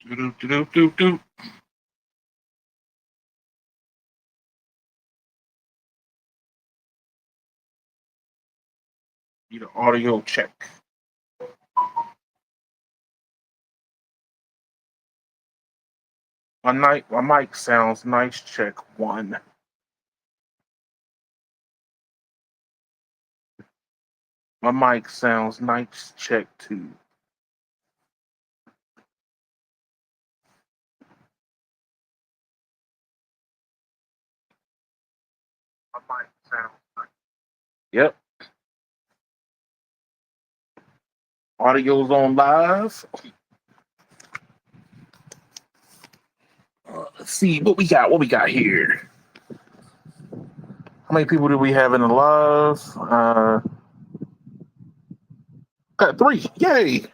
Do-do-do-do-do-do. Need an audio check. My mic sounds nice. Check one. My mic sounds nice. Check two. My mic sounds nice. Yep. Audio's on live. Let's see what we got. What we got here. How many people do we have in the live? Got three. Yay!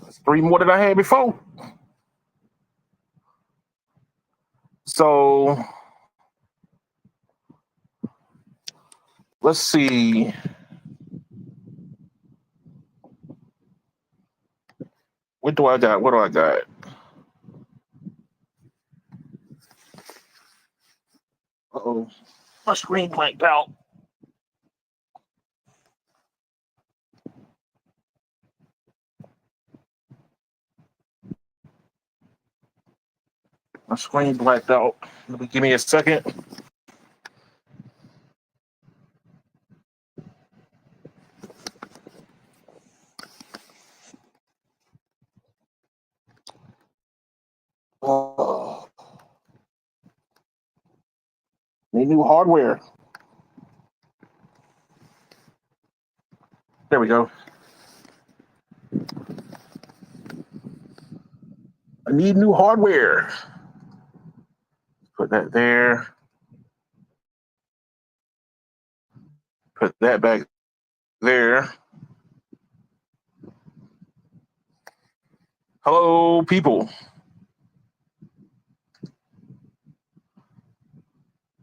That's three more than I had before. So let's see. What do I got? What do I got? Uh-oh. My screen blanked out. My screen blacked out. Give me a second. Oh, need new hardware. There we go. I need new hardware. Put that there. Put that back there. Hello, people.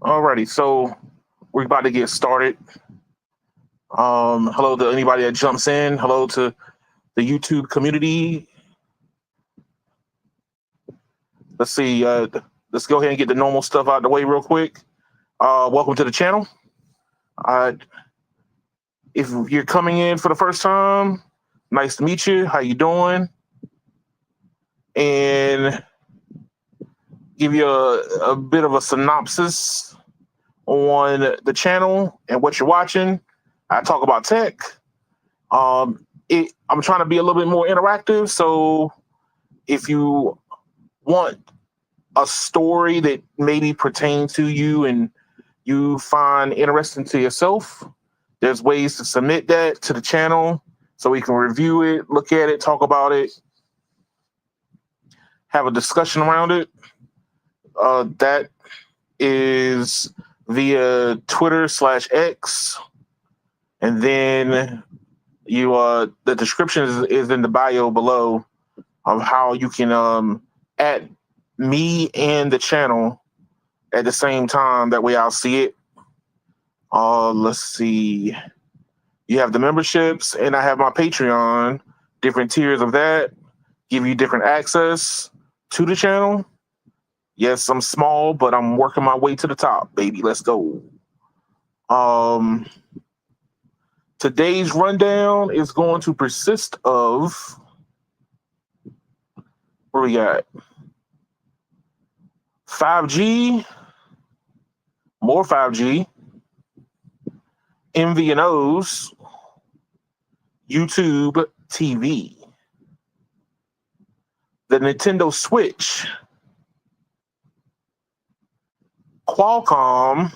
Alrighty, so we're about to get started. Hello to anybody that jumps in. Hello to the YouTube community. Let's see. Let's go ahead and get the normal stuff out of the way real quick. Welcome to the channel. If you're coming in for the first time, nice to meet you. How you doing? And give you a bit of a synopsis on the channel and what you're watching. I talk about tech. I'm trying to be a little bit more interactive. So if you want a story that maybe pertains to you and you find interesting to yourself, there's ways to submit that to the channel so we can review it, look at it, talk about it, have a discussion around it. That is via Twitter/X. And then the description is in the bio below of how you can add me and the channel at the same time. That way I'll see it. Let's see. You have the memberships, and I have my Patreon. Different tiers of that give you different access to the channel. Yes, I'm small, but I'm working my way to the top, baby. Let's go. Today's rundown is going to persist of, what we got? 5G, more 5G, MVNOs, YouTube TV, the Nintendo Switch, Qualcomm,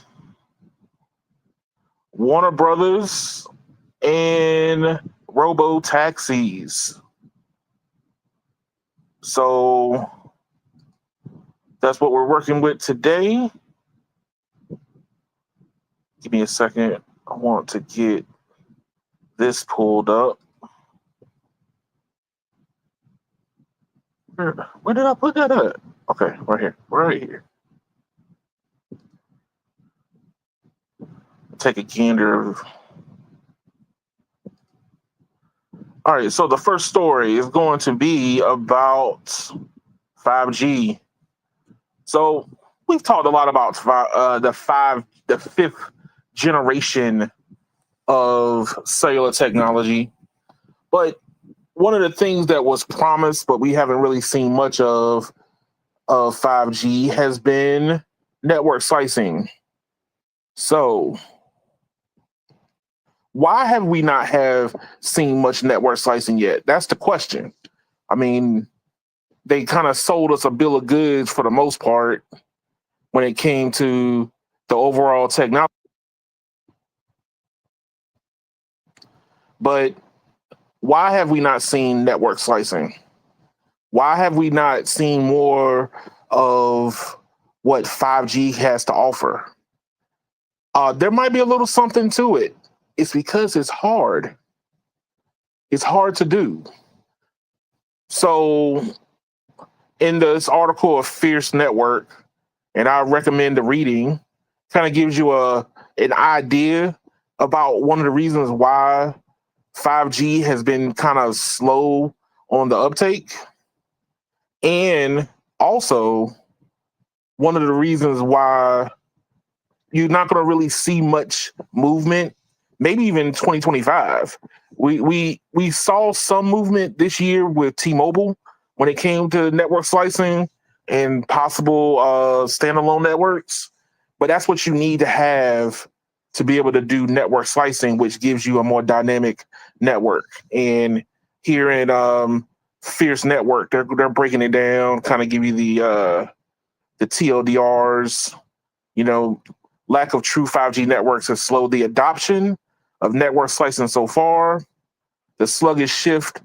Warner Brothers, and robo taxis. So that's what we're working with today. Give me a second. I want to get this pulled up. Where did I put that at? Okay, right here. Right here. Take a gander. All right, so the first story is going to be about 5G. So we've talked a lot about the fifth generation of cellular technology, but one of the things that was promised, but we haven't really seen much of 5G has been network slicing. So why have we not have seen much network slicing yet? That's the question. I mean, they kind of sold us a bill of goods for the most part when it came to the overall technology. But why have we not seen network slicing? Why have we not seen more of what 5G has to offer? There might be a little something to it. It's because it's hard. It's hard to do. So, in this article of Fierce Network, and I recommend the reading, kind of gives you an idea about one of the reasons why 5G has been kind of slow on the uptake, and also one of the reasons why you're not going to really see much movement, maybe even 2025. We saw some movement this year with T-Mobile when it came to network slicing and possible standalone networks, but that's what you need to have to be able to do network slicing, which gives you a more dynamic network. And here in Fierce Network, they're breaking it down, kind of give you the TLDRs. You know, lack of true 5G networks has slowed the adoption of network slicing so far. The sluggish shift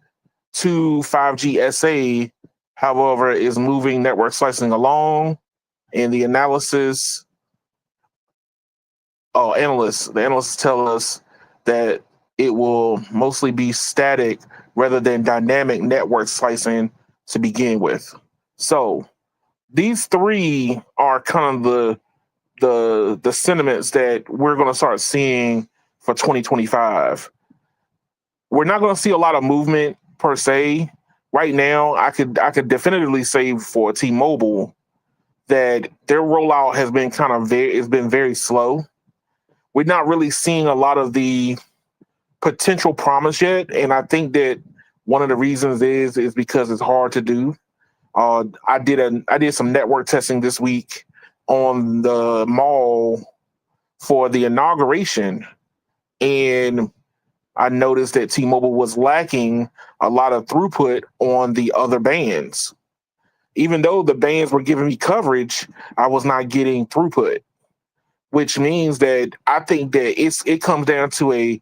to 5G SA, however, is moving network slicing along. And the analysts tell us that it will mostly be static rather than dynamic network slicing to begin with. So these three are kind of the sentiments that we're going to start seeing for 2025. We're not going to see a lot of movement per se. Right now, I could definitively say for T-Mobile that their rollout has been very slow. We're not really seeing a lot of the potential promise yet, and I think that one of the reasons is because it's hard to do. I did some network testing this week on the mall for the inauguration, and I noticed that T-Mobile was lacking a lot of throughput on the other bands. Even though the bands were giving me coverage, I was not getting throughput, which means that I think that it comes down to a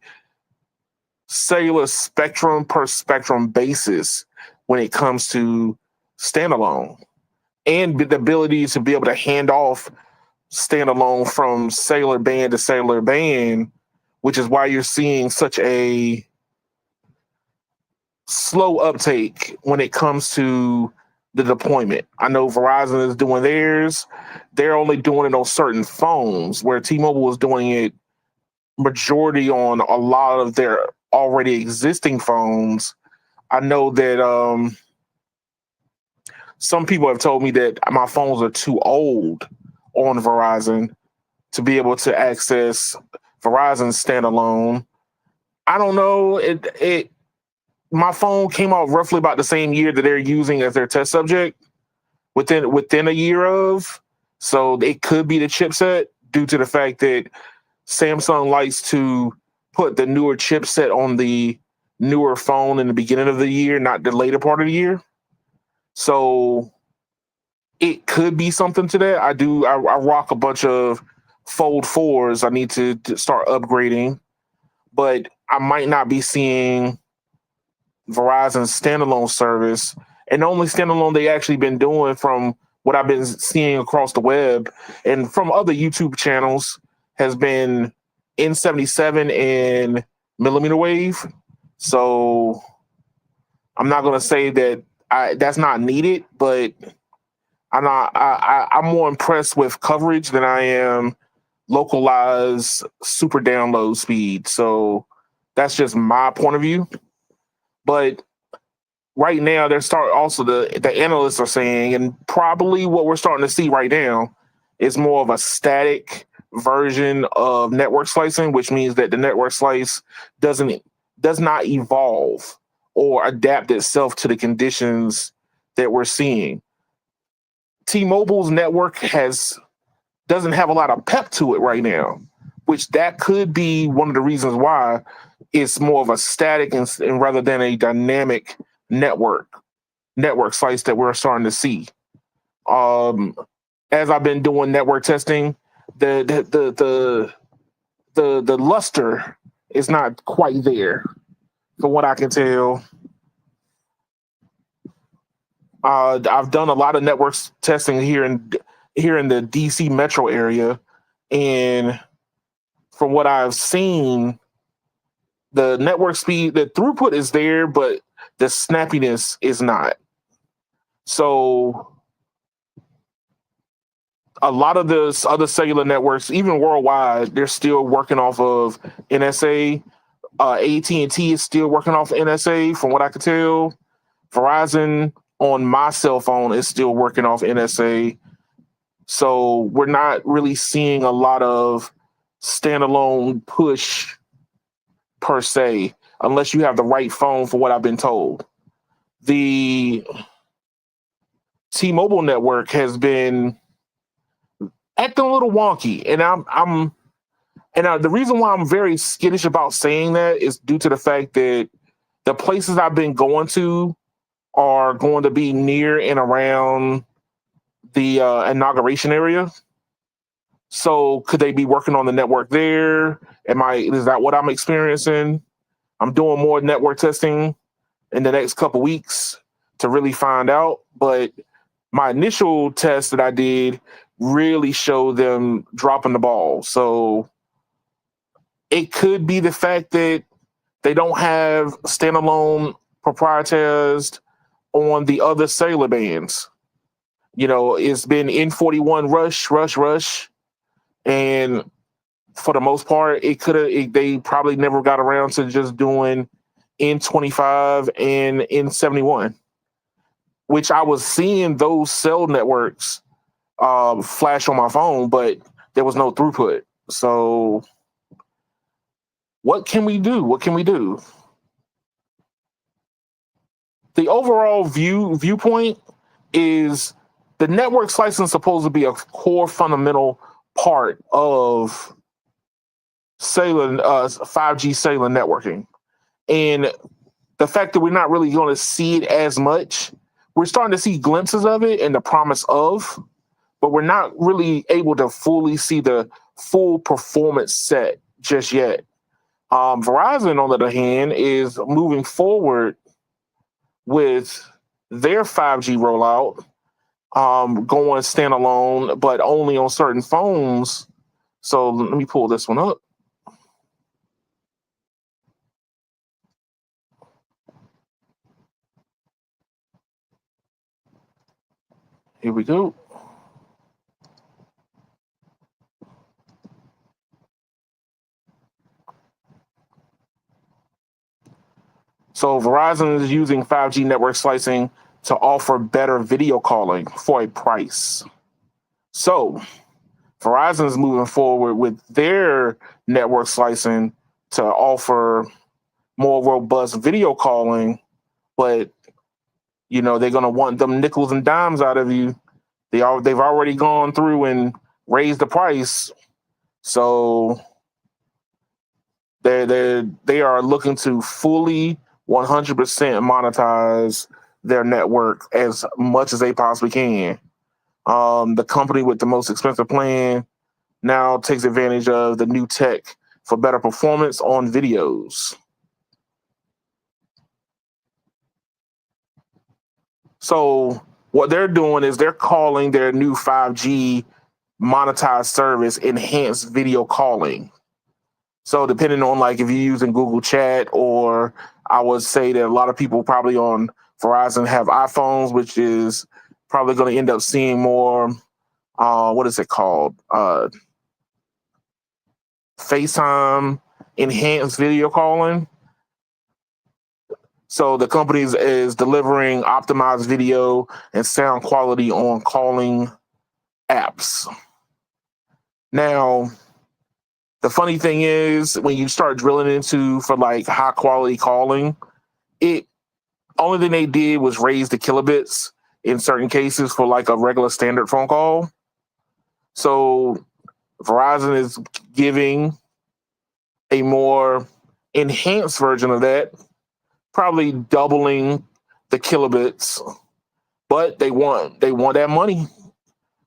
cellular spectrum per spectrum basis when it comes to standalone and the ability to be able to hand off standalone from cellular band to cellular band, which is why you're seeing such a slow uptake when it comes to the deployment. I know Verizon is doing theirs. They're only doing it on certain phones, where T-Mobile is doing it majority on a lot of their already existing phones. I know that some people have told me that my phones are too old on Verizon to be able to access Verizon standalone. I don't know. It my phone came out roughly about the same year that they're using as their test subject, within a year of. So it could be the chipset due to the fact that Samsung likes to put the newer chipset on the newer phone in the beginning of the year, not the later part of the year. So it could be something to that. I rock a bunch of Fold 4s. I need to start upgrading, but I might not be seeing Verizon's standalone service. And the only standalone they actually been doing, from what I've been seeing across the web and from other YouTube channels, has been N77 and millimeter wave. So I'm not gonna say that that's not needed, but I'm more impressed with coverage than I am localized super download speed. So that's just my point of view. But right now, the analysts are saying, and probably what we're starting to see right now is more of a static version of network slicing, which means that the network slice doesn't does not evolve or adapt itself to the conditions that we're seeing. T-Mobile's network has doesn't have a lot of pep to it right now, which that could be one of the reasons why it's more of a static and rather than a dynamic network slice that we're starting to see. Um, as I've been doing network testing, the luster is not quite there, from what I can tell. I've done a lot of network testing here in the DC metro area, and from what I've seen, the network speed, the throughput is there, but the snappiness is not. So a lot of the other cellular networks, even worldwide, they're still working off of NSA. AT&T is still working off NSA, from what I could tell. Verizon on my cell phone is still working off NSA. So we're not really seeing a lot of standalone push per se, unless you have the right phone, for what I've been told. The T-Mobile network has been acting a little wonky, and the reason why I'm very skittish about saying that is due to the fact that the places I've been going to are going to be near and around the inauguration area. So could they be working on the network there? Is that what I'm experiencing? I'm doing more network testing in the next couple weeks to really find out. But my initial test that I did really showed them dropping the ball. So it could be the fact that they don't have standalone proprietaries on the other cellular bands. It's been N41 rush, and for the most part, they probably never got around to just doing N25 and N71, which I was seeing those cell networks flash on my phone, but there was no throughput. So what can we do? What can we do? The overall viewpoint is the network slicing is supposed to be a core fundamental part of cellular 5G cellular networking. And the fact that we're not really going to see it as much, we're starting to see glimpses of it and the promise of, but we're not really able to fully see the full performance set just yet. Verizon, on the other hand, is moving forward with their 5G rollout, going standalone, but only on certain phones. So let me pull this one up. Here we go. So Verizon is using 5G network slicing to offer better video calling for a price. So Verizon is moving forward with their network slicing to offer more robust video calling, but they're going to want them nickels and dimes out of you. They've already gone through and raised the price, so they are looking to fully 100% monetize their network as much as they possibly can. The company with the most expensive plan now takes advantage of the new tech for better performance on videos. So what they're doing is they're calling their new 5G monetized service enhanced video calling. So depending on if you're using Google Chat, or I would say that a lot of people probably on Verizon have iPhones, which is probably going to end up seeing more, what is it called? FaceTime enhanced video calling. So the company is delivering optimized video and sound quality on calling apps. Now, the funny thing is when you start drilling into for like high quality calling, it only thing they did was raise the kilobits in certain cases for like a regular standard phone call. So Verizon is giving a more enhanced version of that, probably doubling the kilobits, but they want that money.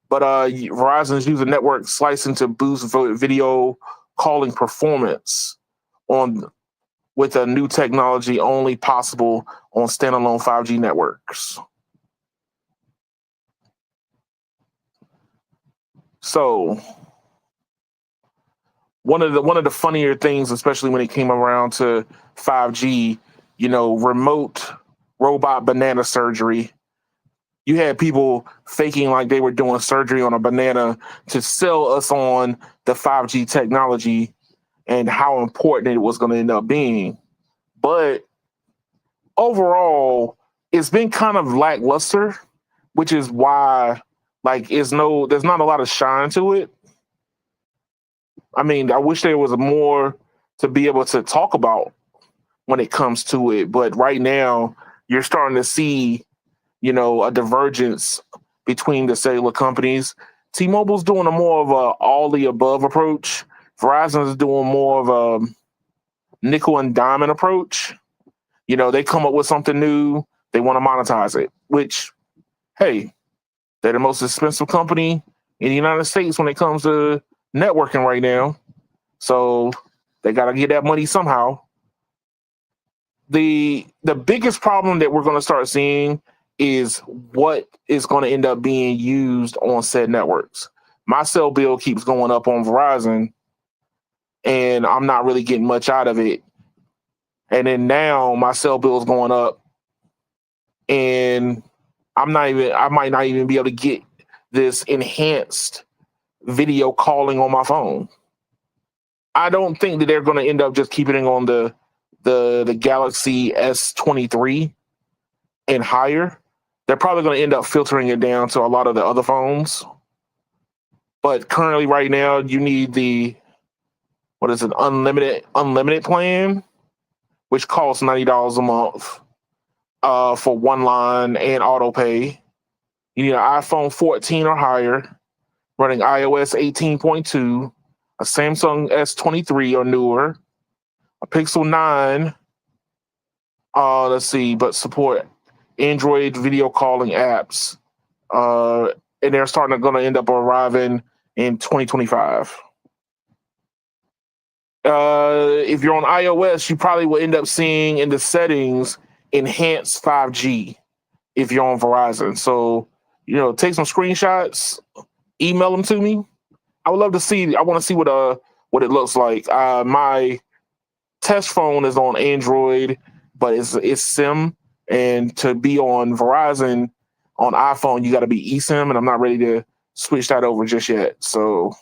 But Verizon is using network slicing to boost video calling performance on with a new technology only possible on standalone 5G networks. So one of the funnier things, especially when it came around to 5G, remote robot banana surgery. You had people faking like they were doing surgery on a banana to sell us on the 5G technology and how important it was going to end up being. But overall, it's been kind of lackluster, which is why there's not a lot of shine to it. I mean, I wish there was more to be able to talk about when it comes to it, but right now you're starting to see, a divergence between the cellular companies. T-Mobile's doing a more of a all the above approach. Verizon's doing more of a nickel and diamond approach. They come up with something new, they want to monetize it, which, hey, they're the most expensive company in the United States when it comes to networking right now. So they got to get that money somehow. The biggest problem that we're going to start seeing is what is going to end up being used on said networks. My cell bill keeps going up on Verizon, and I'm not really getting much out of it. And then now my cell bill is going up, and I might not even be able to get this enhanced video calling on my phone. I don't think that they're going to end up just keeping it on the Galaxy S23 and higher. They're probably going to end up filtering it down to a lot of the other phones. But currently, right now, you need the unlimited plan, which costs $90 a month for one line and auto pay. You need an iPhone 14 or higher, running iOS 18.2, a Samsung S23 or newer, a Pixel 9. Let's see, but support Android video calling apps. And they're going to end up arriving in 2025. If you're on iOS, you probably will end up seeing in the settings enhanced 5G if you're on Verizon. So, take some screenshots, email them to me. I would love to see. I want to see what it looks like. My test phone is on Android, but it's SIM, and to be on Verizon on iPhone, you got to be eSIM, and I'm not ready to switch that over just yet. So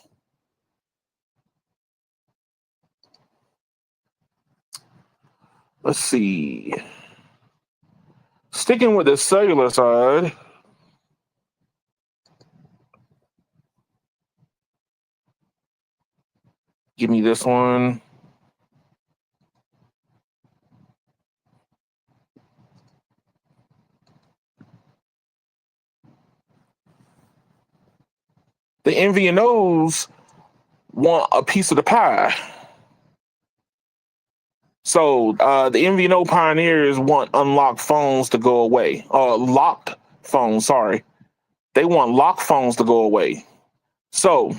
let's see. Sticking with the cellular side, give me this one. The MVNOs want a piece of the pie. So the MVNO pioneers want unlocked phones to go away. Locked phones, sorry. They want locked phones to go away. So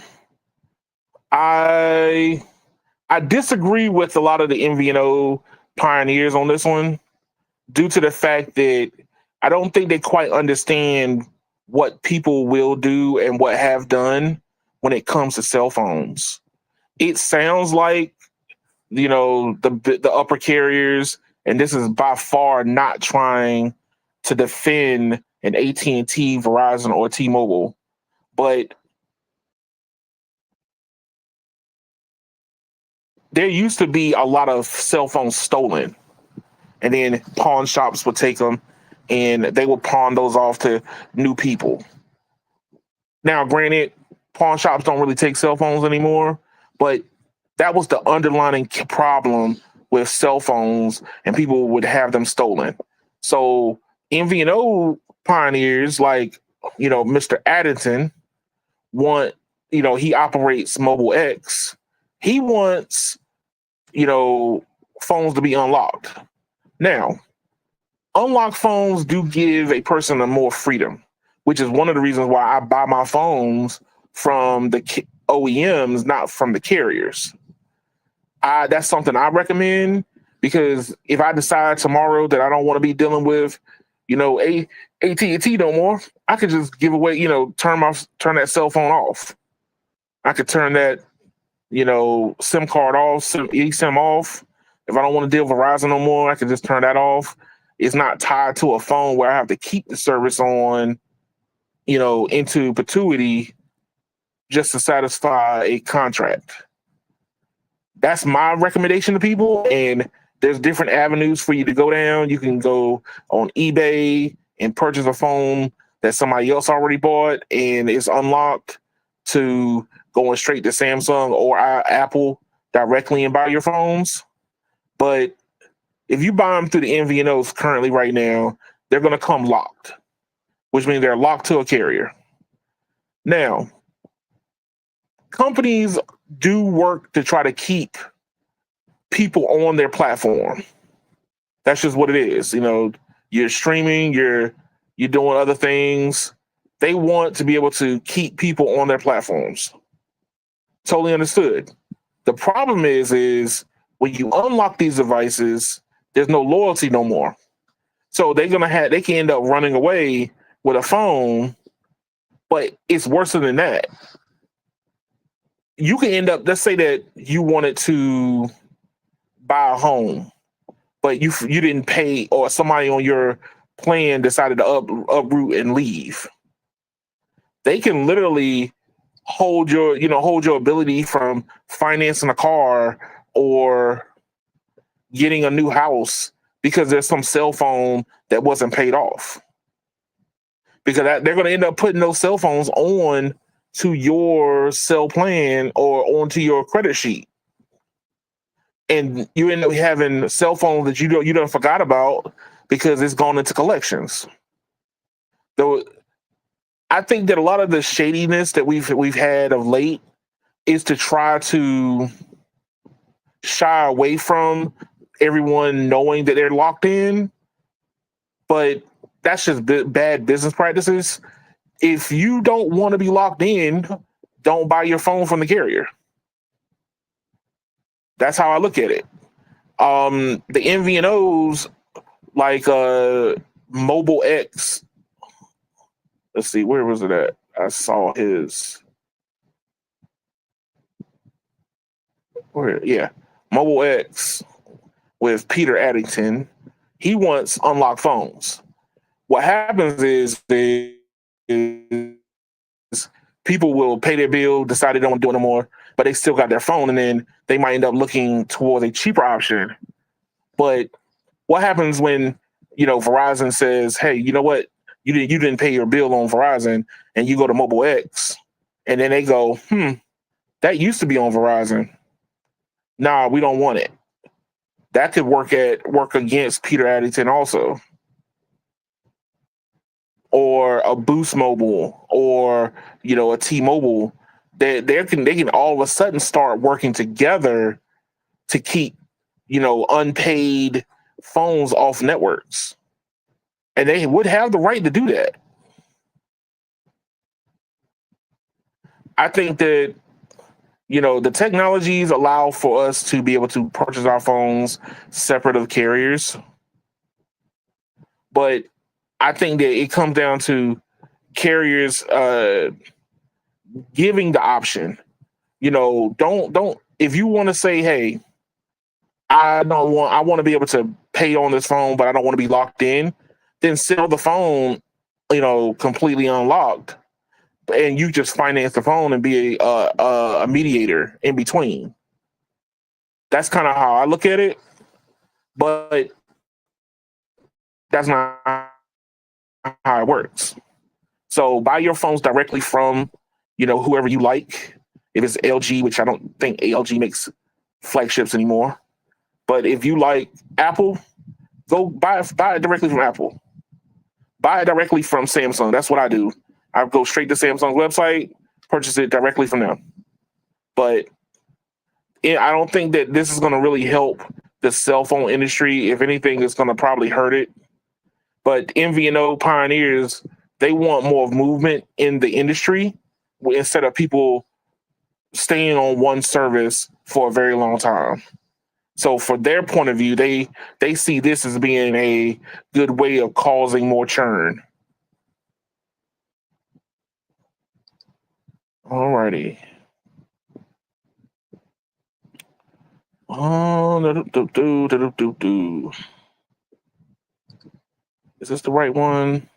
I disagree with a lot of the MVNO pioneers on this one due to the fact that I don't think they quite understand what people will do and what have done when it comes to cell phones. It sounds like, the upper carriers, and this is by far not trying to defend an AT&T, Verizon, or T-Mobile, but there used to be a lot of cell phones stolen. and then pawn shops would take them and they would pawn those off to new people. Now, granted, pawn shops don't really take cell phones anymore, but that was the underlying problem with cell phones, and people would have them stolen. So MVNO pioneers like Mr. Addington want he operates Mobile X. He wants phones to be unlocked. Now, unlocked phones do give a person a more freedom, which is one of the reasons why I buy my phones from the OEMs, not from the carriers. That's something I recommend, because if I decide tomorrow that I don't want to be dealing with, AT&T no more, I could just give away, turn that cell phone off. I could turn that, SIM card off, eSIM off. If I don't want to deal with Verizon no more, I can just turn that off. It's not tied to a phone where I have to keep the service on, into perpetuity just to satisfy a contract. That's my recommendation to people. And there's different avenues for you to go down. You can go on eBay and purchase a phone that somebody else already bought and it's unlocked, to going straight to Samsung or Apple directly and buy your phones. But if you buy them through the MVNOs currently right now, they're going to come locked, which means they're locked to a carrier. Now, companies do work to try to keep people on their platform. That's just what it is. You're streaming, you're doing other things. They want to be able to keep people on their platforms. Totally understood. The problem is when you unlock these devices, there's no loyalty no more. So they can end up running away with a phone, but it's worse than that. You can end up, let's say that you wanted to buy a home, but you didn't pay, or somebody on your plan decided to uproot and leave. They can literally hold your ability from financing a car or getting a new house because there's some cell phone that wasn't paid off. Because they're going to end up putting those cell phones on to your cell plan or onto your credit sheet. And you end up having cell phones that you don't forgot about because it's gone into collections. Though I think that a lot of the shadiness that we've had of late is to try to shy away from everyone knowing that they're locked in, but that's just bad business practices. If you don't want to be locked in, don't buy your phone from the carrier. That's how I look at it. The MVNOs like Mobile X. Let's see, where was it at? I saw his. Mobile X with Peter Addington. He wants unlocked phones. What happens is people will pay their bill, decide they don't want to do it no more, but they still got their phone, and then they might end up looking towards a cheaper option. But what happens when Verizon says, "Hey, you know what? You didn't pay your bill on Verizon," and you go to Mobile X, and then they go, that used to be on Verizon. Nah, we don't want it. That could work against Peter Addington also, or a Boost Mobile, or a T-Mobile. They can all of a sudden start working together to keep unpaid phones off networks, and they would have the right to do that. I think that the technologies allow for us to be able to purchase our phones separate of carriers, but I think that it comes down to carriers giving the option. Don't if you want to say, "Hey, I want to be able to pay on this phone, but I don't want to be locked in," then sell the phone, completely unlocked, and you just finance the phone and be a mediator in between. That's kind of how I look at it. But That's not how it works. So buy your phones directly from, whoever you like. If it's LG, which I don't think LG makes flagships anymore, but if you like Apple, go buy it directly from Apple. Buy it directly from Samsung. That's what I do. I go straight to Samsung's website, purchase it directly from them. But I don't think that this is going to really help the cell phone industry. If anything, it's going to probably hurt it. But MVNO pioneers, they want more movement in the industry instead of people staying on one service for a very long time. So for their point of view, they see this as being a good way of causing more churn. Alrighty. Is this the right one?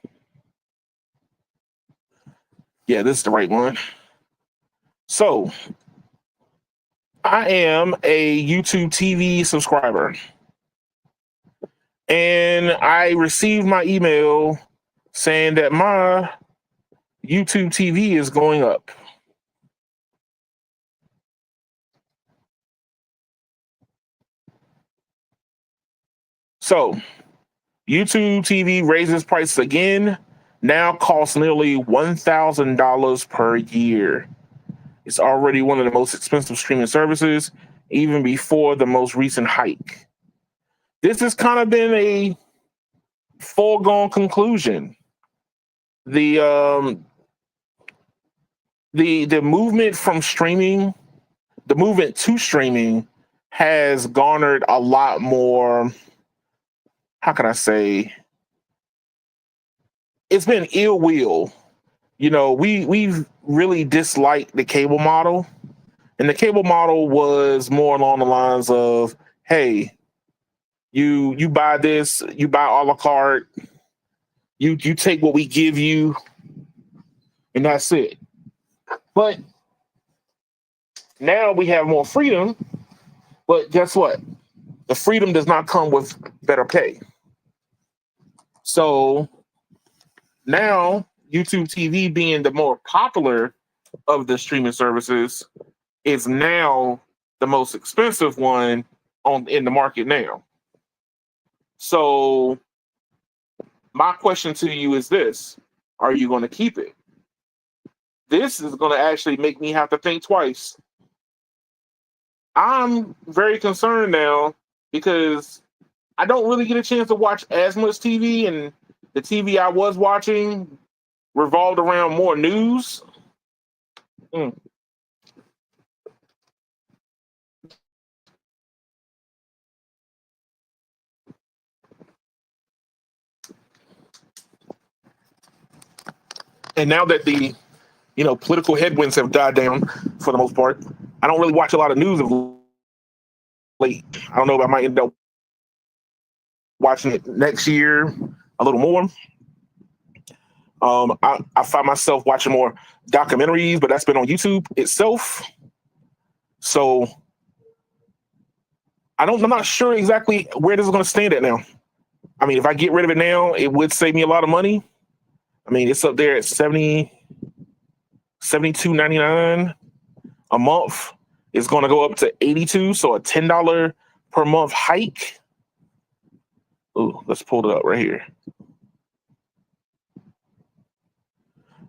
Yeah, this is the right one. So I am a YouTube TV subscriber. And I received my email saying that my YouTube TV is going up. So YouTube TV raises prices again, now costs nearly $1,000 per year. It's already one of the most expensive streaming services, even before the most recent hike. This has kind of been a foregone conclusion. The movement from streaming, the movement to streaming has garnered a lot more, how can I say, it's been ill will. We've really disliked the cable model. And the cable model was more along the lines of, hey, you buy this, you buy a la carte, you take what we give you, and that's it. But now we have more freedom, but guess what? The freedom does not come with better pay. So now YouTube TV being the more popular of the streaming services is now the most expensive one in the market now. So my question to you is this: are you going to keep it? This is going to actually make me have to think twice. I'm very concerned now because I don't really get a chance to watch as much TV, and the TV I was watching revolved around more news. And now that the political headwinds have died down for the most part, I don't really watch a lot of news of late. I don't know if I might end up watching it next year a little more. I find myself watching more documentaries, but that's been on YouTube itself. So I'm not sure exactly where this is going to stand at now. I mean, if I get rid of it now, it would save me a lot of money. I mean, it's up there at $72.99 a month. It's going to go up to $82, so a $10 per month hike. Ooh, let's pull it up right here.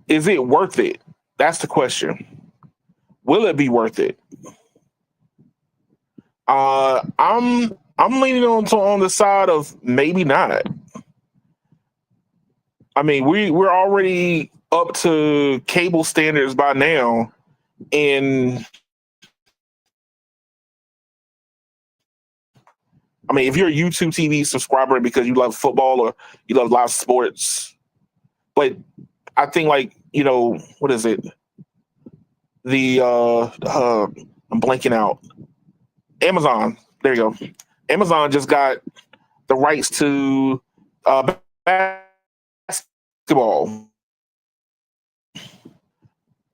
Is it worth it? That's the question. Will it be worth it? I'm leaning on the side of maybe not. I mean, we're already up to cable standards by now, and I mean, if you're a YouTube TV subscriber because you love football or you love live sports, but I think what is it? The I'm blanking out. Amazon. There you go. Amazon just got the rights to basketball.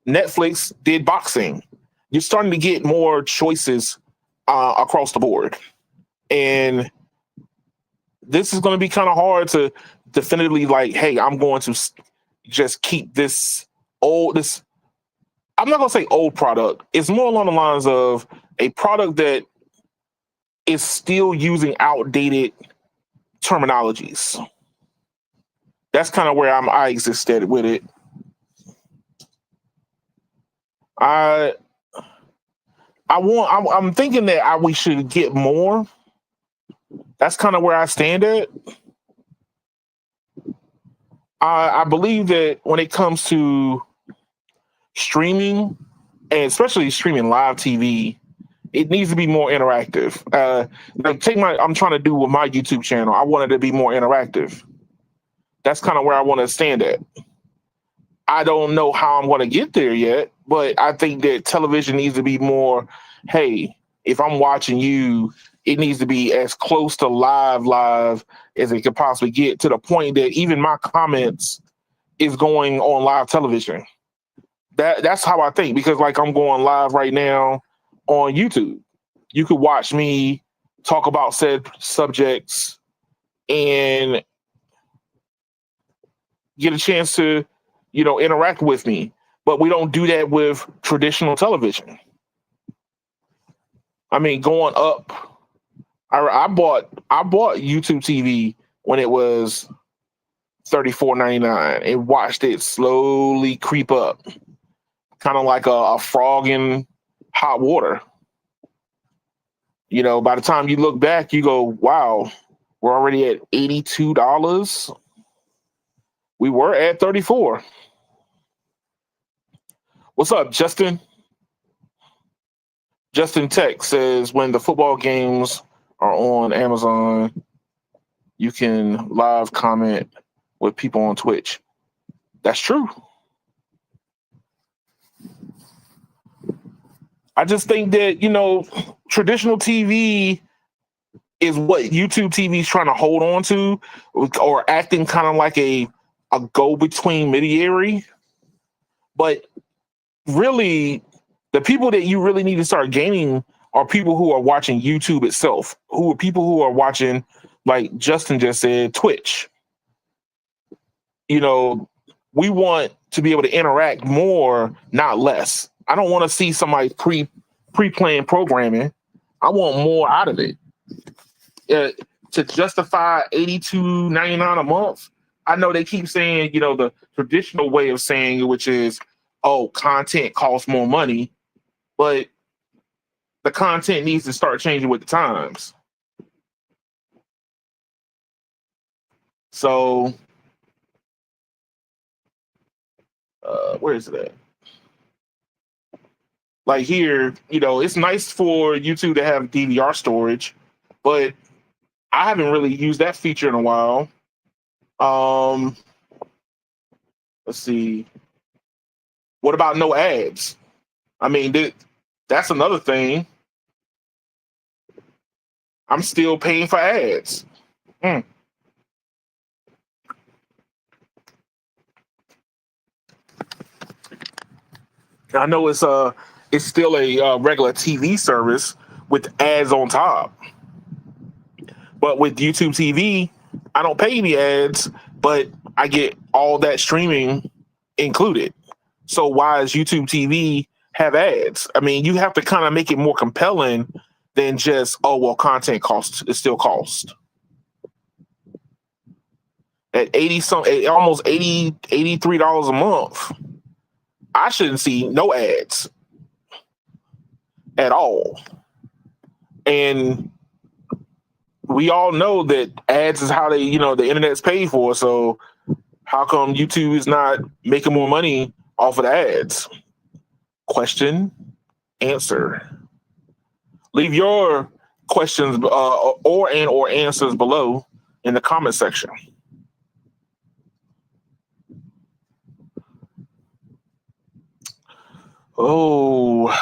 Netflix did boxing. You're starting to get more choices across the board. And this is going to be kind of hard to definitively like, hey, I'm going to just keep this. I'm not going to say old product. It's more along the lines of a product that is still using outdated terminologies. That's kind of where I existed with it. I I'm thinking that we should get more. That's kind of where I stand at. I believe that when it comes to streaming, and especially streaming live TV, it needs to be more interactive. Like I'm trying to do with my YouTube channel. I wanted to be more interactive. That's kind of where I want to stand at. I don't know how I'm going to get there yet, but I think that television needs to be more, hey, if I'm watching you, it needs to be as close to live as it could possibly get, to the point that even my comments is going on live television. That's how I think, because like I'm going live right now on YouTube. You could watch me talk about said subjects and get a chance to, interact with me. But we don't do that with traditional television. I mean, going up, I bought YouTube TV when it was $34.99 and watched it slowly creep up, kind of like a frog in hot water. By the time you look back, you go, wow, we're already at $82. We were at 34. What's up, Justin? Justin Tech says when the football games are on Amazon, you can live comment with people on Twitch. That's true. I just think that, traditional TV is what YouTube TV is trying to hold on to, or acting kind of like a go-between mediary. But really, the people that you really need to start gaining are people who are watching YouTube itself, who are people who are watching, like Justin just said, Twitch. We want to be able to interact more, not less. I don't want to see somebody pre-planned programming. I want more out of it. To justify $82.99 a month, I know they keep saying, the traditional way of saying it, which is, oh, content costs more money, but the content needs to start changing with the times. So, where is it at? Like here, it's nice for YouTube to have DVR storage, but I haven't really used that feature in a while. Let's see. What about no ads? I mean, that's another thing. I'm still paying for ads. I know it's still a regular TV service with ads on top, but with YouTube TV, I don't pay any ads, but I get all that streaming included. So why does YouTube TV have ads? I mean, you have to kind of make it more compelling than just, oh, well, content costs, it still costs. At almost $83 a month, I shouldn't see no ads at all. And we all know that ads is how they, the internet's paid for. So how come YouTube is not making more money off of the ads? Question, answer. Leave your questions or answers below in the comment section. Oh,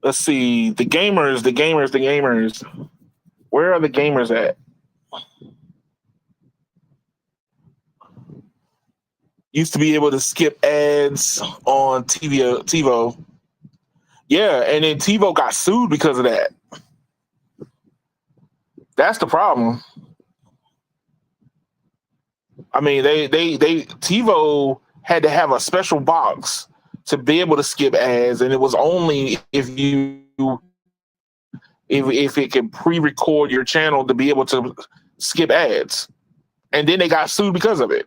let's see. The gamers. Where are the gamers at? Used to be able to skip ads on TiVo. Yeah, and then TiVo got sued because of that. That's the problem. I mean, they TiVo had to have a special box to be able to skip ads, and it was only if it can pre-record your channel to be able to skip ads, and then they got sued because of it.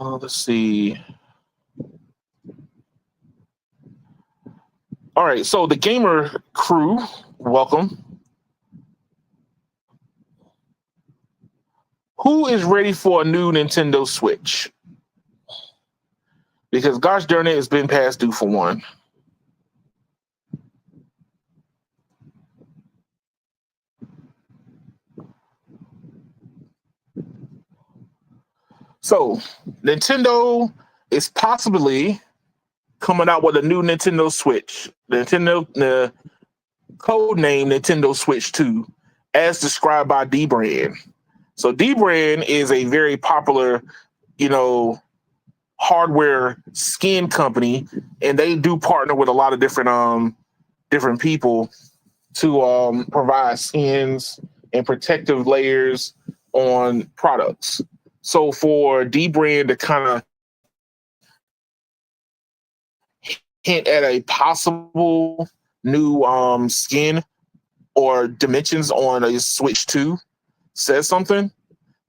Let's see. All right, so the gamer crew, welcome. Who is ready for a new Nintendo Switch? Because gosh darn it, it's been past due for one. So Nintendo is possibly coming out with a new Nintendo Switch. The code name Nintendo Switch 2, as described by D-Brand. So D-Brand is a very popular, hardware skin company, and they do partner with a lot of different people to provide skins and protective layers on products. So for D-Brand to kind of hint at a possible new skin or dimensions on a Switch 2 says something.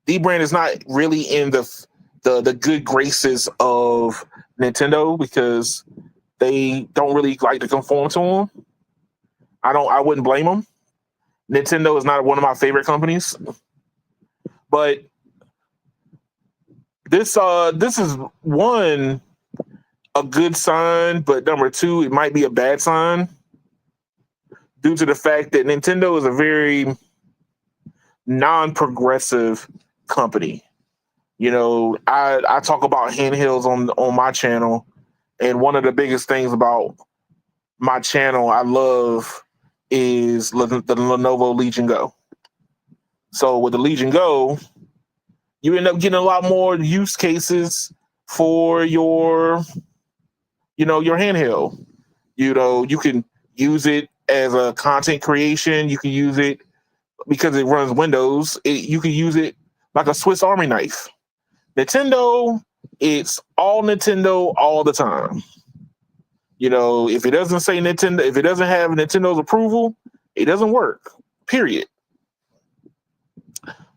D-Brand is not really in the good graces of Nintendo because they don't really like to conform to them. I wouldn't blame them. Nintendo is not one of my favorite companies, but this is one, a good sign, but number two, it might be a bad sign due to the fact that Nintendo is a very non-progressive company. I talk about handhelds on my channel, and one of the biggest things about my channel I love is the Lenovo Legion Go. So with the Legion Go, you end up getting a lot more use cases for your handheld. You can use it as a content creation. You can use it because it runs Windows. You can use it like a Swiss Army knife. Nintendo, it's all Nintendo all the time. If it doesn't say Nintendo, if it doesn't have Nintendo's approval, it doesn't work. Period.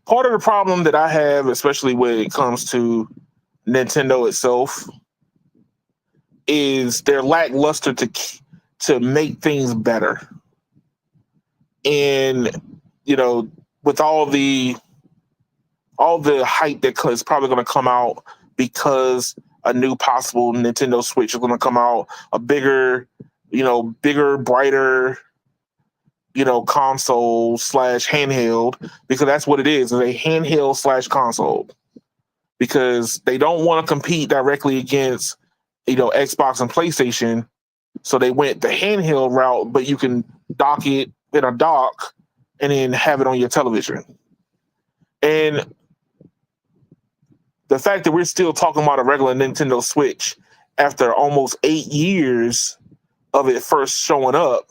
Part of the problem that I have, especially when it comes to Nintendo itself, is their lackluster to make things better. And with all the hype that is probably going to come out because a new possible Nintendo Switch is going to come out, a bigger, brighter, console / handheld, because that's what it is. It's a handheld / console, because they don't want to compete directly against, Xbox and PlayStation. So they went the handheld route, but you can dock it in a dock and then have it on your television. And the fact that we're still talking about a regular Nintendo Switch after almost 8 years of it first showing up,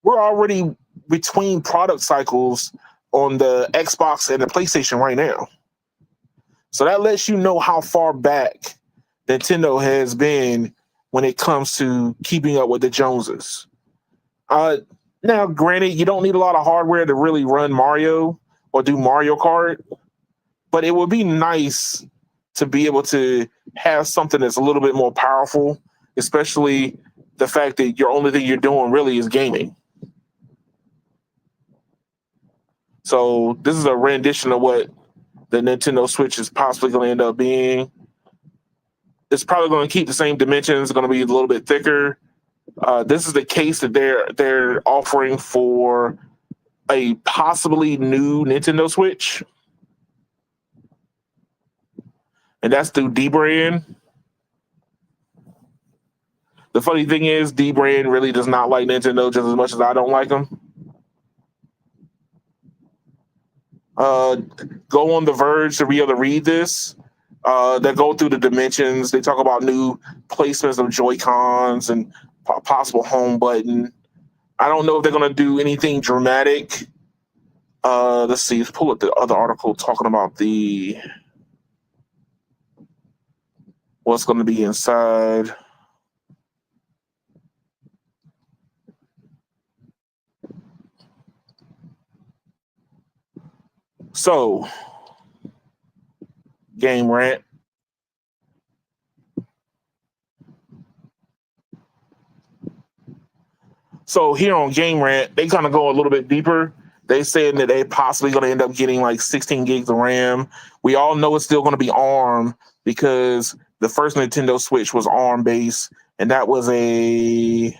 we're already between product cycles on the Xbox and the PlayStation right now. So that lets you know how far back Nintendo has been when it comes to keeping up with the Joneses. Now, granted, you don't need a lot of hardware to really run Mario or do Mario Kart, but it would be nice to be able to have something that's a little bit more powerful, especially the fact that your only thing you're doing really is gaming. So this is a rendition of what the Nintendo Switch is possibly going to end up being. It's probably going to keep the same dimensions. It's going to be a little bit thicker. This is the case that they're offering for a possibly new Nintendo Switch, and that's through D-Brand. The funny thing is, D-Brand really does not like Nintendo just as much as I don't like them. Go on The Verge to be able to read this. They go through the dimensions. They talk about new placements of Joy-Cons and possible home button. I don't know if they're going to do anything dramatic. Let's see. Let's pull up the other article talking about the what's going to be inside. So, Game Rant. So here on Game Rant, they kind of go a little bit deeper. They saying that they possibly going to end up getting like 16 gigs of RAM. We all know it's still going to be ARM because the first Nintendo Switch was ARM based, and that was a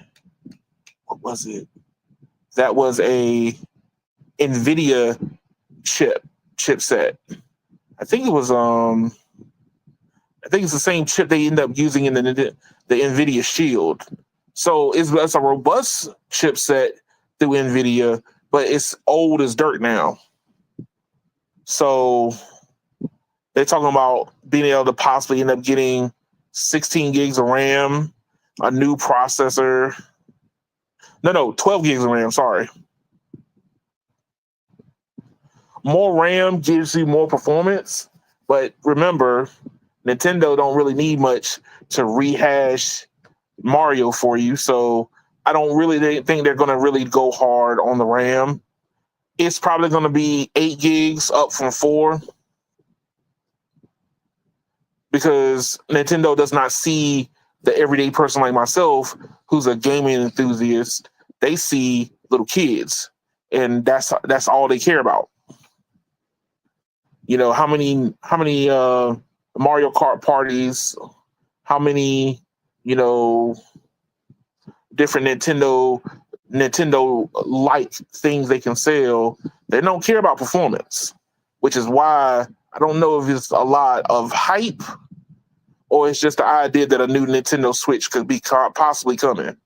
what was it? That was a NVIDIA chipset. I think it was I think it's the same chip they end up using in the NVIDIA Shield. So it's a robust chipset through NVIDIA, but it's old as dirt now. So they're talking about being able to possibly end up getting 16 gigs of RAM, a new processor. No, 12 gigs of RAM, sorry. More RAM gives you more performance, but remember, Nintendo don't really need much to rehash Mario for you, so I don't really think they're going to really go hard on the RAM. It's probably going to be 8 gigs up from 4 because Nintendo does not see the everyday person like myself who's a gaming enthusiast. They see little kids, and that's all they care about. You know, how many Mario Kart parties, how many, you know, different Nintendo like things they can sell. They don't care about performance, which is why I don't know if it's a lot of hype or it's just the idea that a new Nintendo Switch could be possibly coming.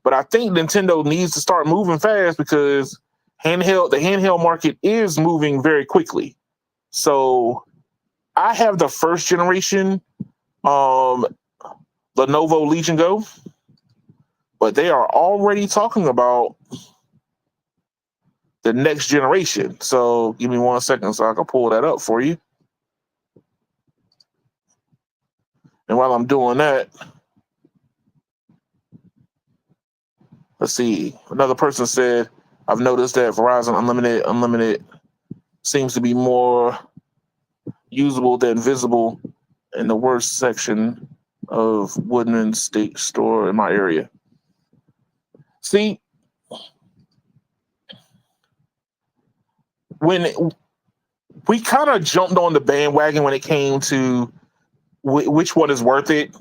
But I think Nintendo needs to start moving fast because the handheld market is moving very quickly. So I have the first generation Lenovo Legion Go, but they are already talking about the next generation. So give me 1 second so I can pull that up for you. And while I'm doing that, let's see. Another person said, I've noticed that Verizon Unlimited seems to be more usable than visible in the worst section of Woodman State Store in my area. See, when we kind of jumped on the bandwagon when it came to which one is worth it,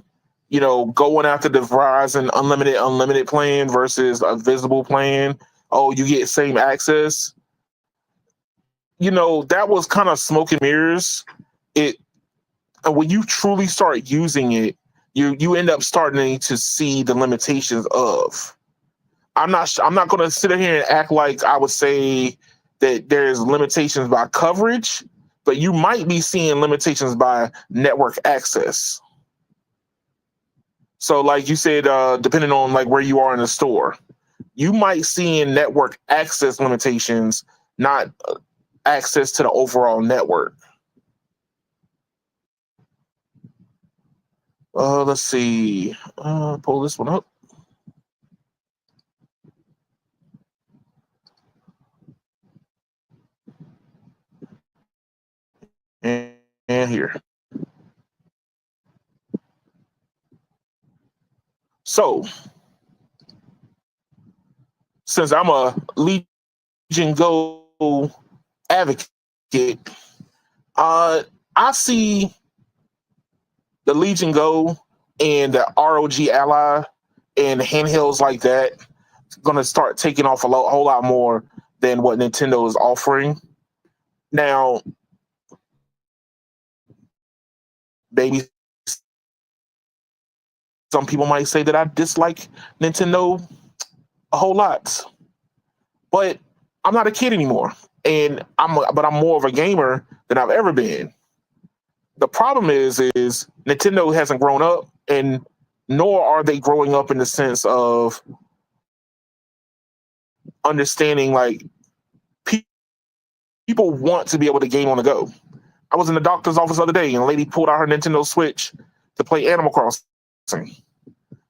you know, going after the Verizon unlimited plan versus a visible plan. Oh, you get same access. You know, that was kind of smoke and mirrors. It and when you truly start using it, you end up starting to see the limitations of. I'm not going to sit here and act like I would say that there's limitations by coverage, but you might be seeing limitations by network access. So, like you said, depending on like where you are in the store, you might see in network access limitations, not access to the overall network. Let's see. Pull this one up. And here. So, since I'm a Legion Go advocate, I see the Legion Go and the ROG Ally and handhelds like that going to start taking off whole lot more than what Nintendo is offering. Now, maybe some people might say that I dislike Nintendo a whole lot, but I'm not a kid anymore, and I'm more of a gamer than I've ever been. The problem is Nintendo hasn't grown up, and nor are they growing up in the sense of understanding like pe- people want to be able to game on the go. I was in the doctor's office the other day and a lady pulled out her Nintendo Switch to play Animal Crossing.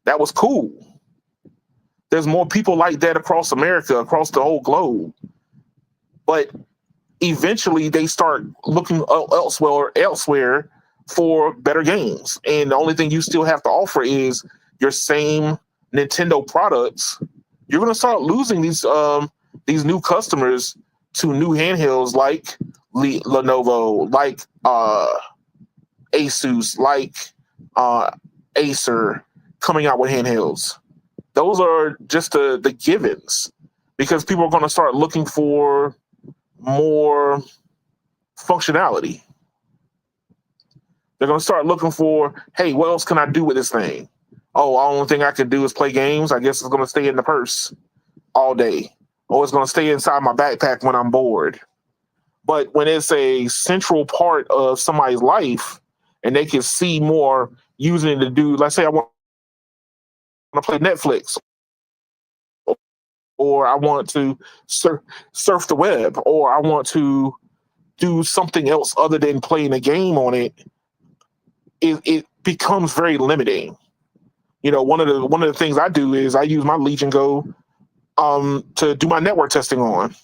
That was cool. There's more people like that across America, across the whole globe. But eventually they start looking elsewhere for better games. And the only thing you still have to offer is your same Nintendo products. You're going to start losing these new customers to new handhelds like Lenovo, like Asus, like uh, Acer coming out with handhelds. Those are just the givens because people are going to start looking for more functionality. They're going to start looking for, hey, what else can I do with this thing? Oh, the only thing I can do is play games. I guess it's going to stay in the purse all day. Or it's going to stay inside my backpack when I'm bored. But when it's a central part of somebody's life and they can see more using it to do, let's say I want to play Netflix or I want to surf the web or I want to do something else other than playing a game on it, it becomes very limiting. You know, one of the things I do is I use my Legion Go to do my network testing on.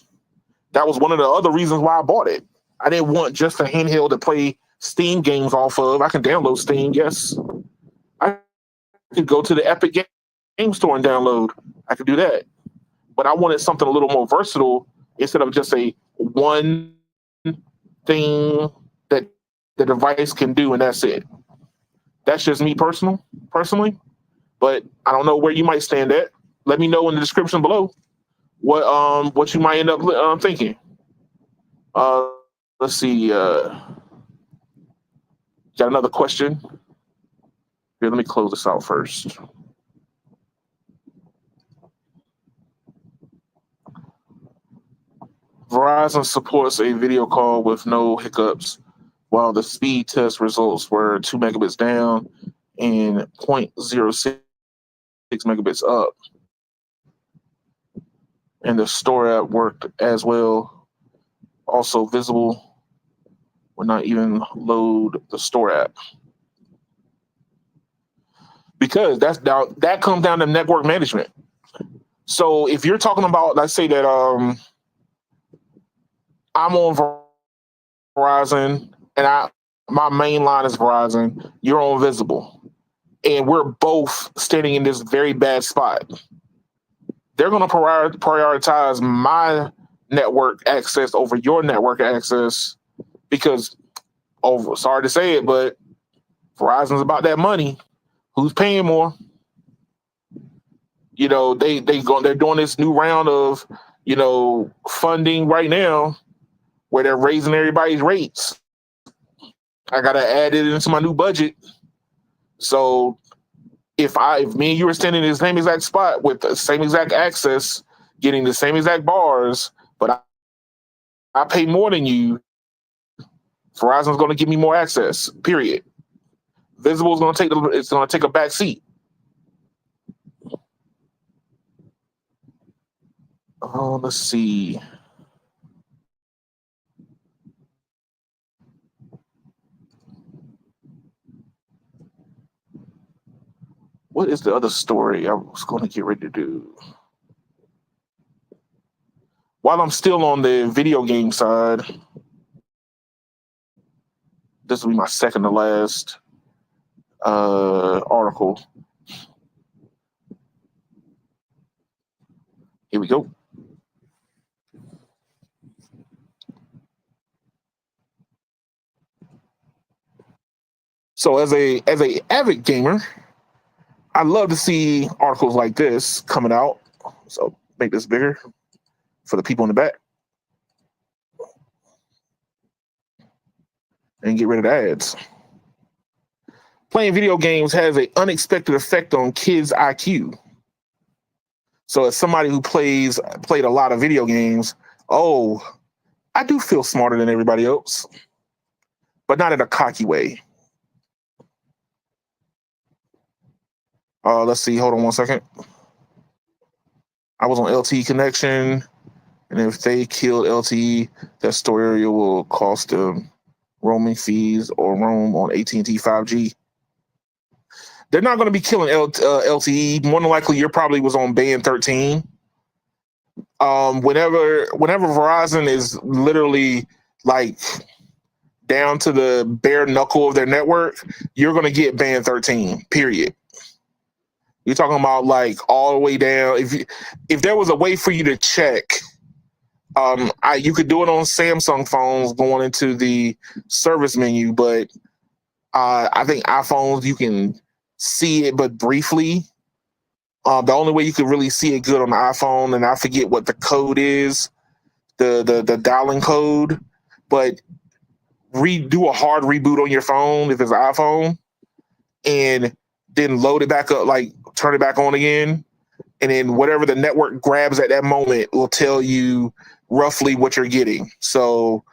That was one of the other reasons why I bought it. I didn't want just a handheld to play Steam games off of. I can download Steam, yes. I could go to the Epic Game Store and download. I could do that. But I wanted something a little more versatile instead of just a one thing that the device can do and that's it. That's just me personally. But I don't know where you might stand at. Let me know in the description below what you might end up thinking. Uh, let's see. Got another question. Here, let me close this out first. Verizon supports a video call with no hiccups, while the speed test results were 2 megabits down and 0.06 megabits up. And the store app worked as well. Also visible would not even load the store app. Because that comes down to network management. So if you're talking about, let's say that I'm on Verizon and my main line is Verizon, you're on Visible, and we're both standing in this very bad spot. They're going to prioritize my network access over your network access because, oh, sorry to say it, but Verizon's about that money. Who's paying more? You know, they're doing this new round of, you know, funding right now where they're raising everybody's rates. I gotta add it into my new budget. So if me and you were standing in the same exact spot with the same exact access, getting the same exact bars, but I pay more than you, Verizon's gonna give me more access. Period. Visible's gonna take a back seat. Oh, let's see. What is the other story I was going to get ready to do? While I'm still on the video game side, this will be my second to last article. Here we go. So as a avid gamer, I love to see articles like this coming out. So make this bigger for the people in the back and get rid of the ads. Playing video games has an unexpected effect on kids' IQ. So as somebody who played a lot of video games, oh, I do feel smarter than everybody else, but not in a cocky way. Let's see. Hold on one second. I was on LTE connection, and if they killed LTE, that store area will cost them roaming fees or roam on AT&T 5G. They're not going to be killing LTE. More than likely, you're probably was on band 13. Whenever Verizon is literally like down to the bare knuckle of their network, you're going to get band 13. Period. You're talking about like all the way down. If there was a way for you to check, you could do it on Samsung phones going into the service menu, but I think iPhones you can see it, but briefly. The only way you could really see it good on the iPhone, and I forget what the code is, the dialing code, but do a hard reboot on your phone if it's an iPhone, and then load it back up, like turn it back on again, and then whatever the network grabs at that moment will tell you roughly what you're getting. So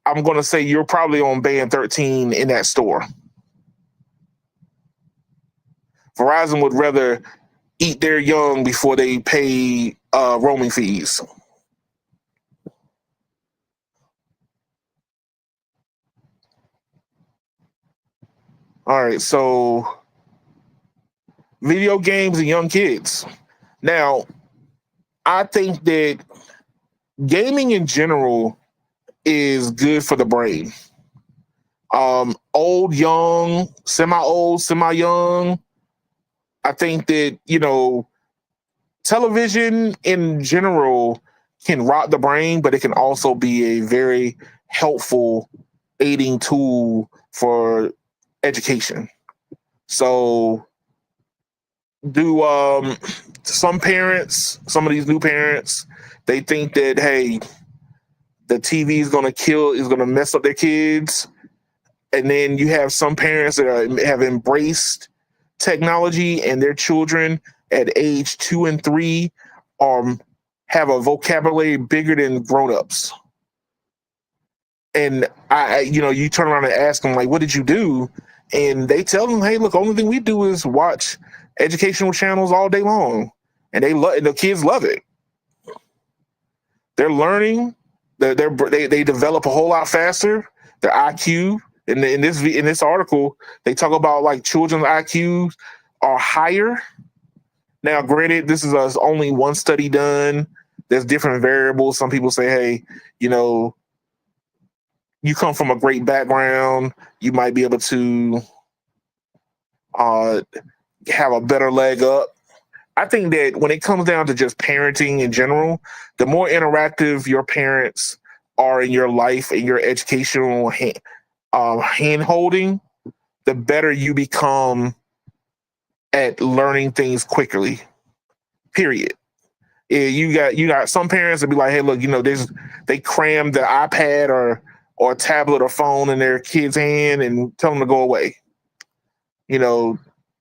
I'm going to say you're probably on band 13 in that store. Verizon would rather eat their young before they pay roaming fees. All right, so video games and young kids. Now, I think that gaming in general is good for the brain. Old, young, semi-old, semi-young. I think that, television in general can rot the brain, but it can also be a very helpful aiding tool for education. So do some parents, some of these new parents, they think that, hey, the TV is going to mess up their kids. And then you have some parents that have embraced technology, and their children at age 2 and 3 have a vocabulary bigger than grown-ups. And you turn around and ask them, like, what did you do? And they tell them, hey, look, the only thing we do is watch educational channels all day long. And the kids love it. They're learning. They develop a whole lot faster. Their IQ in this article, they talk about like children's IQs are higher. Now, granted, this is only one study done. There's different variables. Some people say, hey, you come from a great background, you might be able to have a better leg up. I think that when it comes down to just parenting in general, the more interactive your parents are in your life and your educational hand holding, the better you become at learning things quickly. Period. You got some parents that be like, hey, look, they cram the iPad or tablet or phone in their kid's hand and tell them to go away.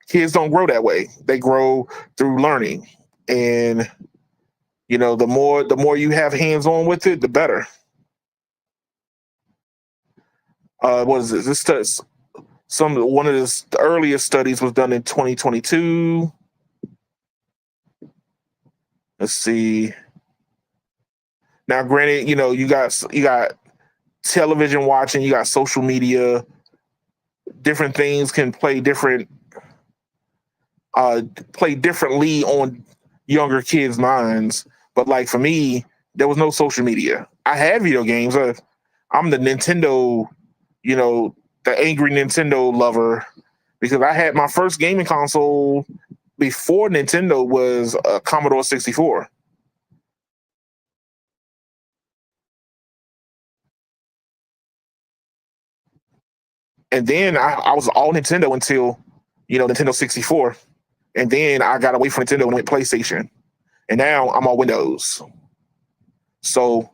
Kids don't grow that way. They grow through learning. And, the more you have hands on with it, the better. What is this? One of the earliest studies was done in 2022. Let's see. Now, granted, you got television watching, you got social media. Different things can play differently on younger kids' minds. But like for me, there was no social media. I had video games. I'm the Nintendo, the angry Nintendo lover, because I had my first gaming console before Nintendo was a Commodore 64. And then I was all Nintendo until, Nintendo 64. And then I got away from Nintendo and went PlayStation. And now I'm on Windows. So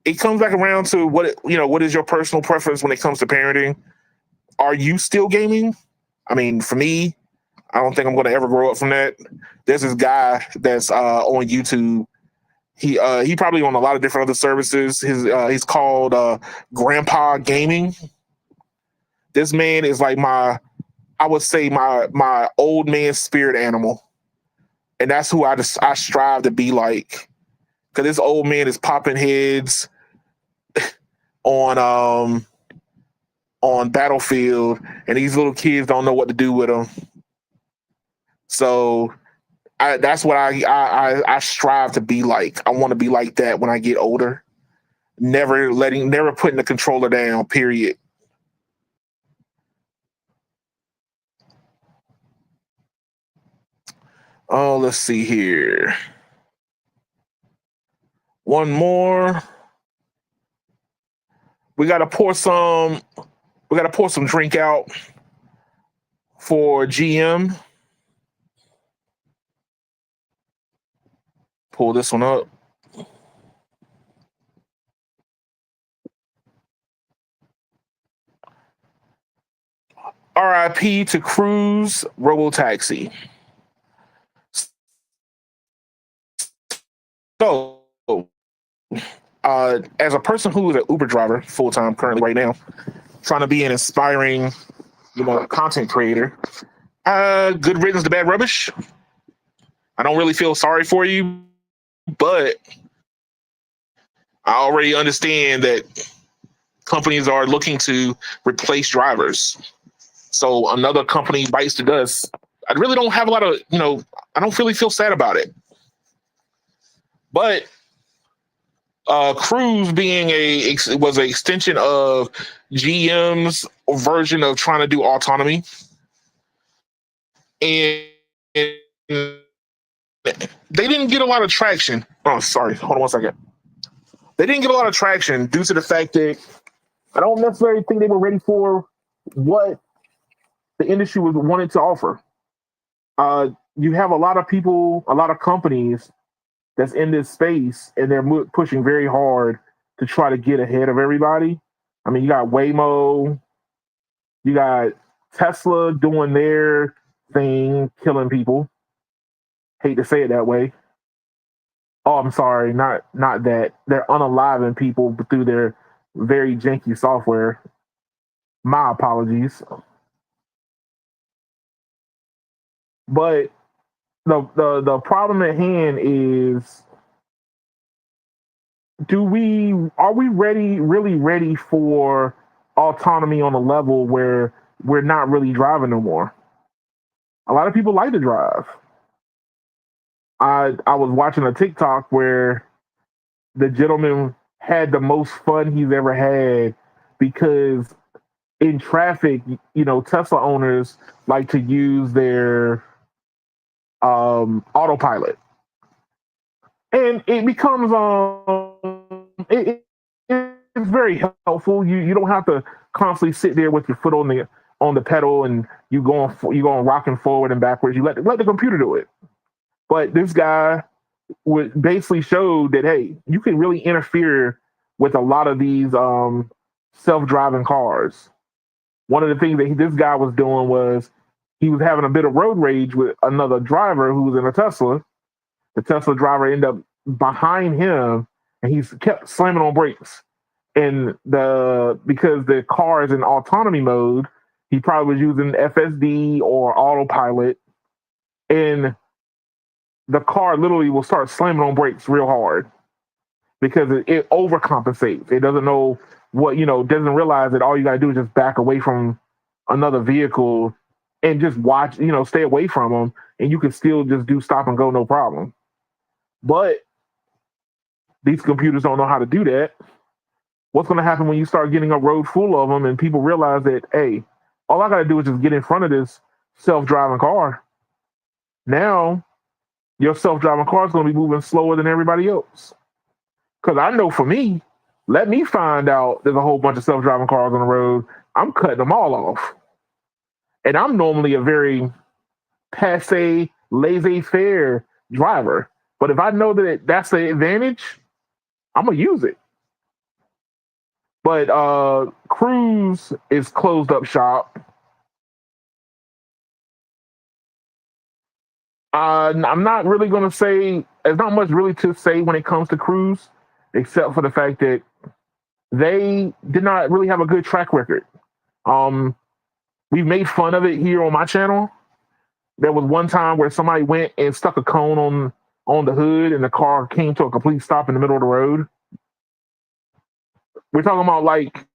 it comes back around to what is your personal preference when it comes to parenting? Are you still gaming? I mean, for me, I don't think I'm going to ever grow up from that. There's this guy that's on YouTube. He probably on a lot of different other services. He's called Grandpa Gaming. This man is like I would say my old man spirit animal. and that's who I strive to be like. Because this old man is popping heads on Battlefield, and these little kids don't know what to do with them. So that's what I strive to be like. I want to be like that when I get older. Never putting the controller down. Period. Oh, let's see here. One more. We gotta pour some. We gotta pour some drink out for GM. Pull this one up. RIP to Cruise Robo Taxi. So, as a person who is an Uber driver full time currently right now, trying to be an inspiring, content creator, good riddance to bad rubbish. I don't really feel sorry for you, but I already understand that companies are looking to replace drivers. So another company bites the dust. I really don't have a lot of, I don't really feel sad about it. But Cruise was an extension of GM's version of trying to do autonomy, and they didn't get a lot of traction. Oh, sorry, hold on one second. They didn't get a lot of traction due to the fact that I don't necessarily think they were ready for what the industry was wanted to offer. You have a lot of people, a lot of companies that's in this space, and they're pushing very hard to try to get ahead of everybody. I mean, you got Waymo, you got Tesla doing their thing, killing people. Hate to say it that way. Oh, I'm sorry, not that. They're unaliving people through their very janky software. My apologies. But the problem at hand is, are we really ready for autonomy on a level where we're not really driving no more? A lot of people like to drive. I was watching a TikTok where the gentleman had the most fun he's ever had because in traffic, Tesla owners like to use their autopilot, and it becomes it's very helpful. You don't have to constantly sit there with your foot on the pedal and you going rocking forward and backwards. You let the computer do it. But this guy would basically show that, hey, you can really interfere with a lot of these self-driving cars. One of the things that this guy was doing was he was having a bit of road rage with another driver who was in a Tesla. The Tesla driver ended up behind him, and he kept slamming on brakes. And because the car is in autonomy mode, he probably was using FSD or autopilot, and the car literally will start slamming on brakes real hard because it overcompensates. It doesn't know doesn't realize that all you gotta do is just back away from another vehicle and just watch, stay away from them, and you can still just do stop and go, no problem. But these computers don't know how to do that. What's going to happen when you start getting a road full of them and people realize that, hey, all I got to do is just get in front of this self-driving car? Now, your self-driving car is going to be moving slower than everybody else. Because I know for me, let me find out there's a whole bunch of self-driving cars on the road, I'm cutting them all off. And I'm normally a very passe, laissez-faire driver. But if I know that that's the advantage, I'm going to use it. But Cruise is closed up shop. I'm not really going to say, there's not much really to say when it comes to Cruise, except for the fact that they did not really have a good track record. We've made fun of it here on my channel, There was one time where somebody went and stuck a cone on the hood, and the car came to a complete stop in the middle of the road. We're talking about like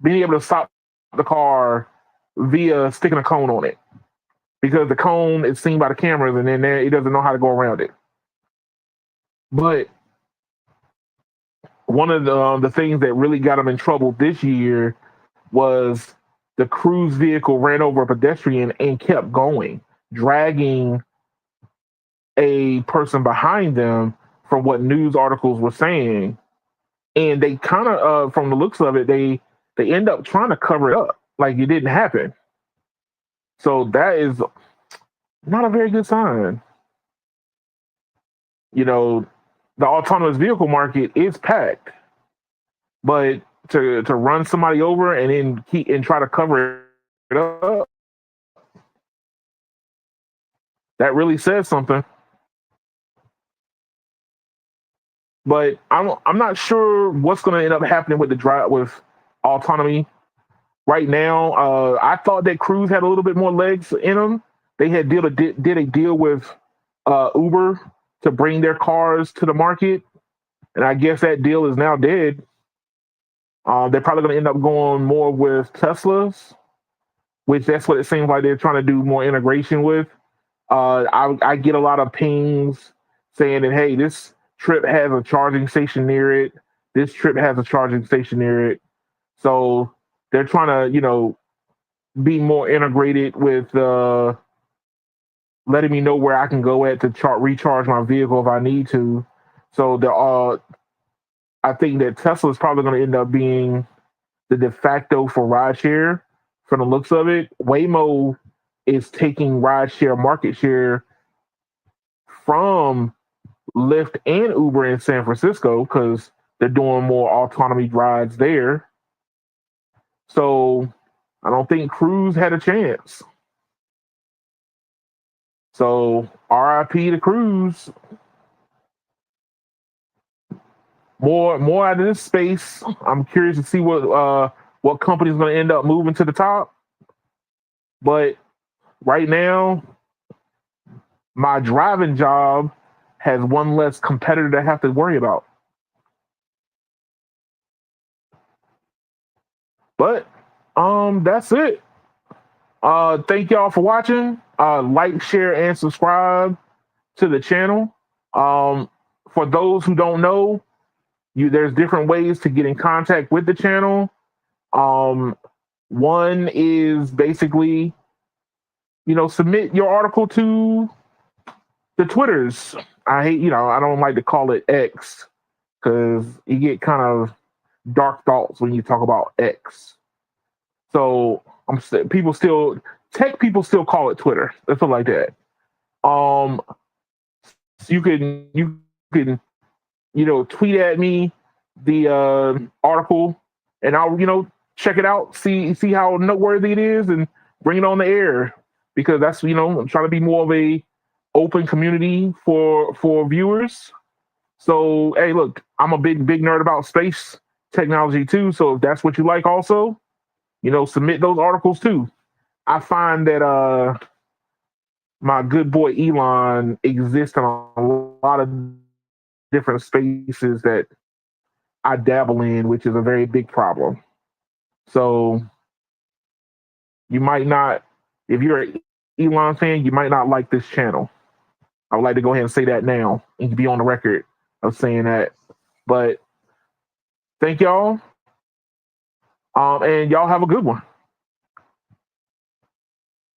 being able to stop the car via sticking a cone on it, because the cone is seen by the cameras, and then it doesn't know how to go around it. But one of the things that really got him in trouble this year was the cruise vehicle ran over a pedestrian and kept going, dragging a person behind them, from what news articles were saying. And they kind of, from the looks of it, they end up trying to cover it up like it didn't happen. So that is not a very good sign. You know, the autonomous vehicle market is packed, but to run somebody over and then keep and try to cover it up, that really says something. But I'm not sure what's going to end up happening with the drive with autonomy right now. I thought that Cruise had a little bit more legs in them. They had did a deal with Uber to bring their cars to the market, and I guess that deal is now dead. They're probably going to end up going more with Teslas, which that's what it seems like they're trying to do more integration with. I get a lot of pings saying that, hey, this trip has a charging station near it. This trip has a charging station near it. So they're trying to, be more integrated with letting me know where I can go at to recharge my vehicle if I need to. So I think that Tesla is probably going to end up being the de facto for rideshare. From the looks of it, Waymo is taking rideshare market share from Lyft and Uber in San Francisco because they're doing more autonomy rides there. So I don't think Cruise had a chance. So RIP to Cruise. More out of this space. I'm curious to see what company's going to end up moving to the top. But right now, my driving job has one less competitor to have to worry about. But that's it. Thank y'all for watching. Like, share, and subscribe to the channel. For those who don't know, there's different ways to get in contact with the channel. One is basically, submit your article to the Twitters. I don't like to call it X because you get kind of dark thoughts when you talk about X. So tech people still call it Twitter. Let's put it like that. So you can tweet at me the article, and I'll check it out, see how noteworthy it is, and bring it on the air, because that's I'm trying to be more of a open community for viewers. So hey, look, I'm a big nerd about space technology too. So if that's what you like, also, submit those articles too. I find that my good boy Elon exists in a lot of different spaces that I dabble in, which is a very big problem. So you might not, if you're an Elon fan, you might not like this channel. I would like to go ahead and say that now and be on the record of saying that. But thank y'all. And y'all have a good one.